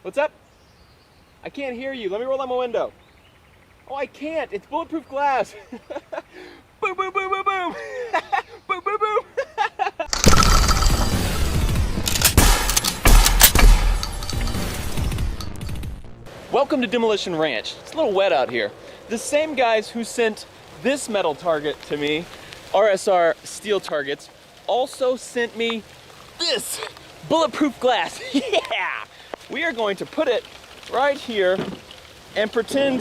What's up? I can't hear you. Let me roll down my window. Oh, I can't. It's bulletproof glass. Boom, boom, boom, boom, boom. Boom, boom, boom. Welcome to Demolition Ranch. It's a little wet out here. The same guys who sent this metal target to me, RSR steel targets, also sent me this bulletproof glass. Yeah! We are going to put it right here and pretend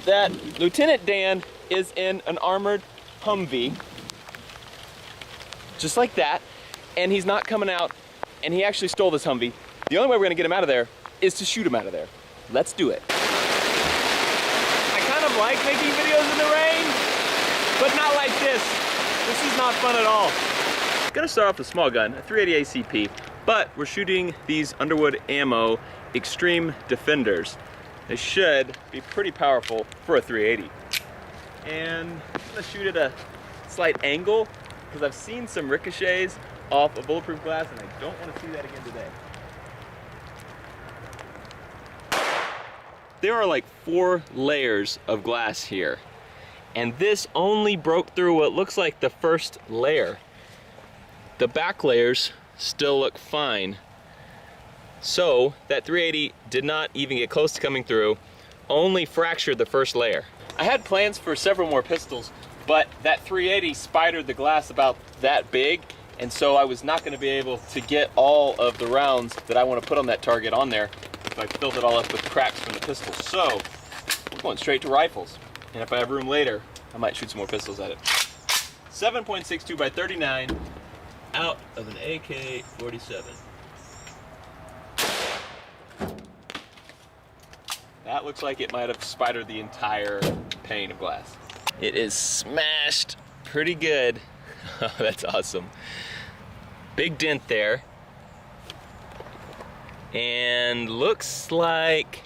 that Lieutenant Dan is in an armored Humvee, just like that, and he's not coming out, and he actually stole this Humvee. The only way we're gonna get him out of there is to shoot him out of there. Let's do it. I kind of like making videos in the rain, but not like this. This is not fun at all. Gonna start off with a small gun, a 380 ACP, but we're shooting these Underwood Ammo Extreme Defenders. They should be pretty powerful for a 380. And I'm gonna shoot at a slight angle because I've seen some ricochets off of bulletproof glass and I don't want to see that again today. There are like 4 layers of glass here, and this only broke through what looks like the first layer. The back layers still look fine. So that 380 did not even get close to coming through, only fractured the first layer. I had plans for several more pistols, but that 380 spidered the glass about that big, and so I was not gonna be able to get all of the rounds that I want to put on that target on there. So I filled it all up with cracks from the pistols. So we're going straight to rifles. And if I have room later, I might shoot some more pistols at it. 7.62 by 39 out of an AK-47. That looks like it might have spidered the entire pane of glass. It is smashed pretty good. Oh, that's awesome. Big dent there. And looks like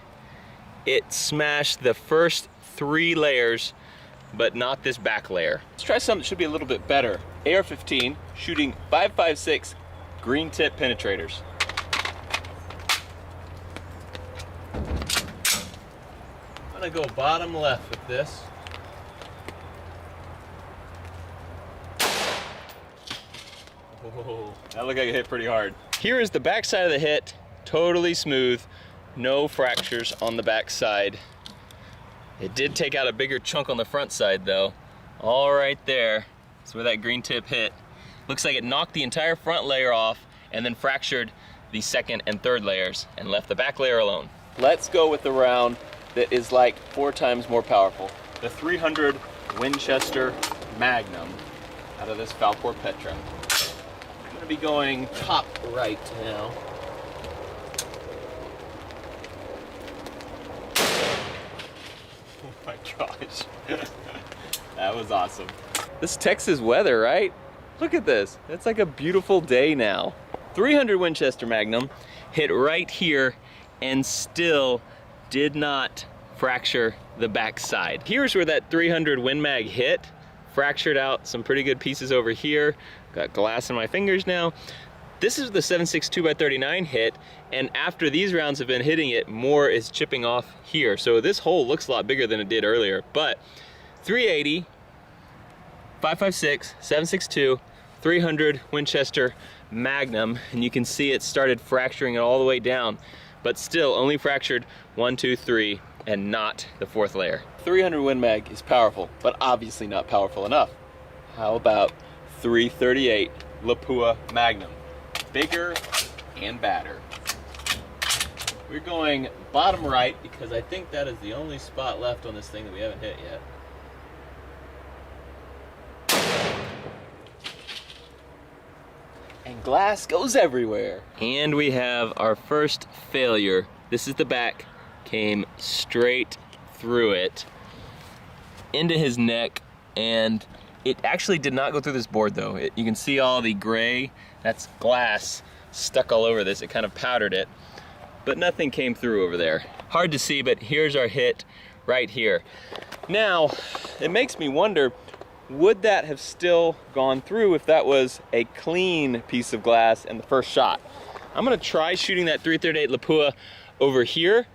it smashed the first 3 layers, but not this back layer. Let's try something that should be a little bit better. AR-15 shooting 5.56 green tip penetrators. I'm gonna go bottom left with this. Oh, that looked like it hit pretty hard. Here is the back side of the hit, totally smooth, no fractures on the back side. It did take out a bigger chunk on the front side though. All right there, that's where that green tip hit. Looks like it knocked the entire front layer off and then fractured the second and third layers and left the back layer alone. Let's go with the round that is like 4 times more powerful. The 300 Winchester Magnum out of this Valcourt Petra. I'm gonna be going top right now. Oh my gosh. That was awesome. This Texas weather, right? Look at this. It's like a beautiful day now. 300 Winchester Magnum hit right here and still did not fracture the back side. Here's where that 300 Win Mag hit. Fractured out some pretty good pieces over here. Got glass in my fingers now. This is the 7.62 by 39 hit, and after these rounds have been hitting it, more is chipping off here. So this hole looks a lot bigger than it did earlier, but 380, 5.56, 7.62, 300 Winchester Magnum, and you can see it started fracturing it all the way down, but still only fractured 1, 2, 3, and not the 4th layer. 300 Win Mag is powerful, but obviously not powerful enough. How about 338 Lapua Magnum? Bigger and badder. We're going bottom right because I think that is the only spot left on this thing that we haven't hit yet. And glass goes everywhere. And we have our first failure. This is the back, came straight through it into his neck, and it actually did not go through this board though. You can see all the gray, that's glass stuck all over this. It kind of powdered it, but nothing came through over there. Hard to see, but here's our hit right here. Now, it makes me wonder, would that have still gone through if that was a clean piece of glass in the first shot? I'm gonna try shooting that 338 Lapua over here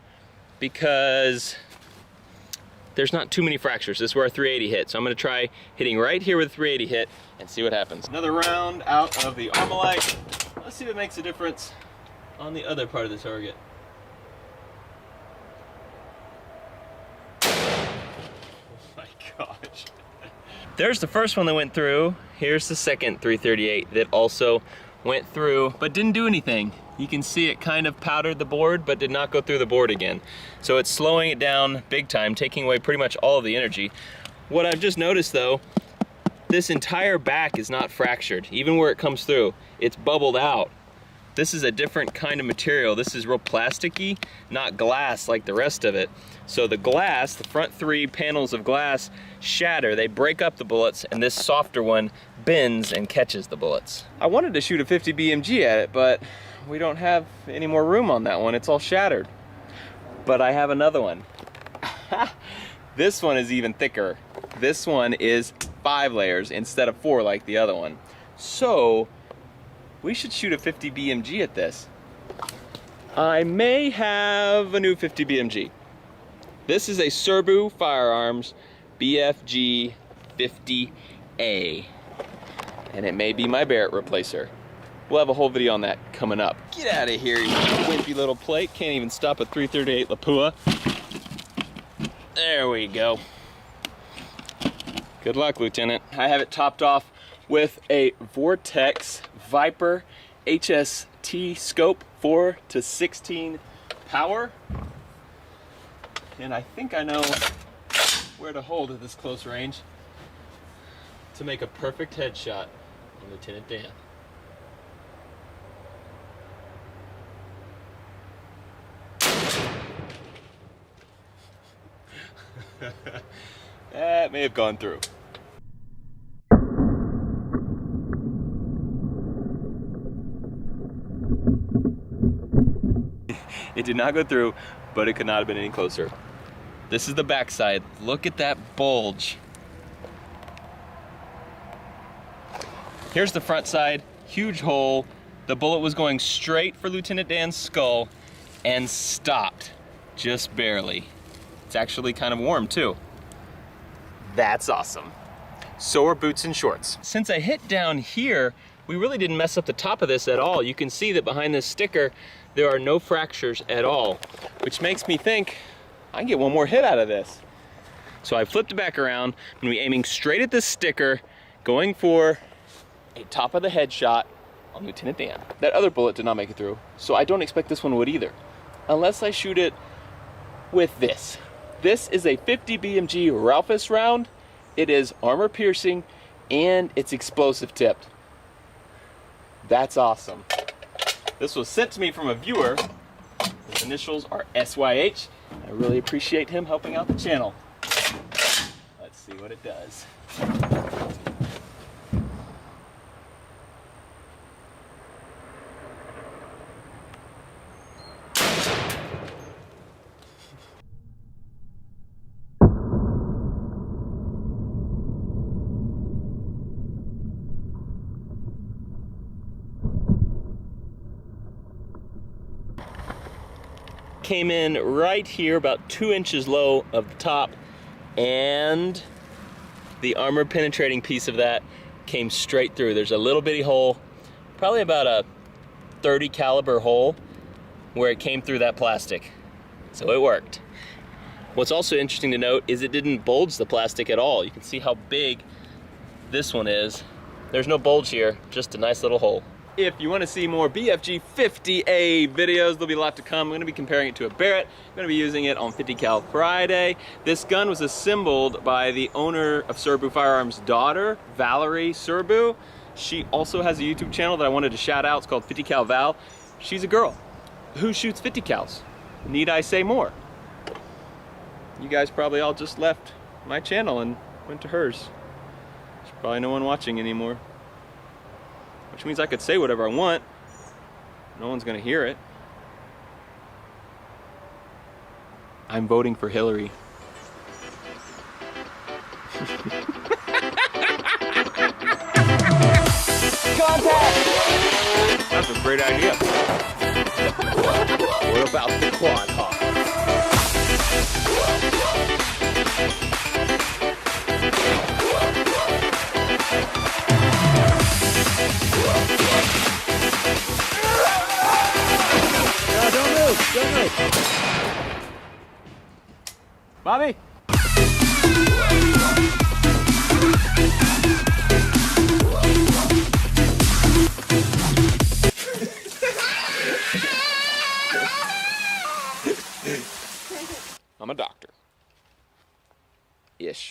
because there's not too many fractures. This is where our 380 hit. So I'm gonna try hitting right here with a 380 hit and see what happens. Another round out of the Armalite. Let's see if it makes a difference on the other part of the target. Oh my gosh. There's the first one that went through. Here's the second 338 that also went through, but didn't do anything. You can see it kind of powdered the board, but did not go through the board again. So it's slowing it down big time, taking away pretty much all of the energy. What I've just noticed though, this entire back is not fractured. Even where it comes through, it's bubbled out. This is a different kind of material. This is real plasticky, not glass like the rest of it. So the glass, the front 3 panels of glass shatter, they break up the bullets, and this softer one bends and catches the bullets. I wanted to shoot a 50 BMG at it, but we don't have any more room on that one. It's all shattered. But I have another one. This one is even thicker. This one is 5 layers instead of 4 like the other one. So we should shoot a 50 BMG at this. I may have a new 50 BMG. This is a Serbu Firearms BFG 50A. And it may be my Barrett replacer. We'll have a whole video on that coming up. Get out of here, you wimpy little plate. Can't even stop a 338 Lapua. There we go. Good luck, Lieutenant. I have it topped off with a Vortex Viper HST scope 4 to 16 power. And I think I know where to hold at this close range to make a perfect headshot on Lieutenant Dan. That may have gone through. It did not go through, but it could not have been any closer. This is the backside. Look at that bulge. Here's the front side, huge hole. The bullet was going straight for Lieutenant Dan's skull and stopped, just barely. It's actually kind of warm too. That's awesome. So are boots and shorts. Since I hit down here, we really didn't mess up the top of this at all. You can see that behind this sticker, there are no fractures at all, which makes me think I can get one more hit out of this. So I flipped it back around. I'm gonna be aiming straight at this sticker, going for a top of the head shot on Lieutenant Dan. That other bullet did not make it through, so I don't expect this one would either, unless I shoot it with this. This is a 50 BMG Ralphus round. It is armor piercing and it's explosive tipped. That's awesome. This was sent to me from a viewer. His initials are SYH. I really appreciate him helping out the channel. Let's see what it does. Came in right here, about 2 inches low of the top, and the armor penetrating piece of that came straight through. There's a little bitty hole, probably about a 30 caliber hole, where it came through that plastic. So it worked. What's also interesting to note is it didn't bulge the plastic at all. You can see how big this one is. There's no bulge here, just a nice little hole. If you want to see more BFG 50A videos, there'll be a lot to come. I'm going to be comparing it to a Barrett. I'm going to be using it on 50 Cal Friday. This gun was assembled by the owner of Serbu Firearms' daughter, Valerie Serbu. She also has a YouTube channel that I wanted to shout out. It's called 50 Cal Val. She's a girl who shoots 50 cals. Need I say more? You guys probably all just left my channel and went to hers. There's probably no one watching anymore. Which means I could say whatever I want. No one's gonna hear it. I'm voting for Hillary. Contact! That's a great idea. What about the quad? Bobby? I'm a doctor. Ish.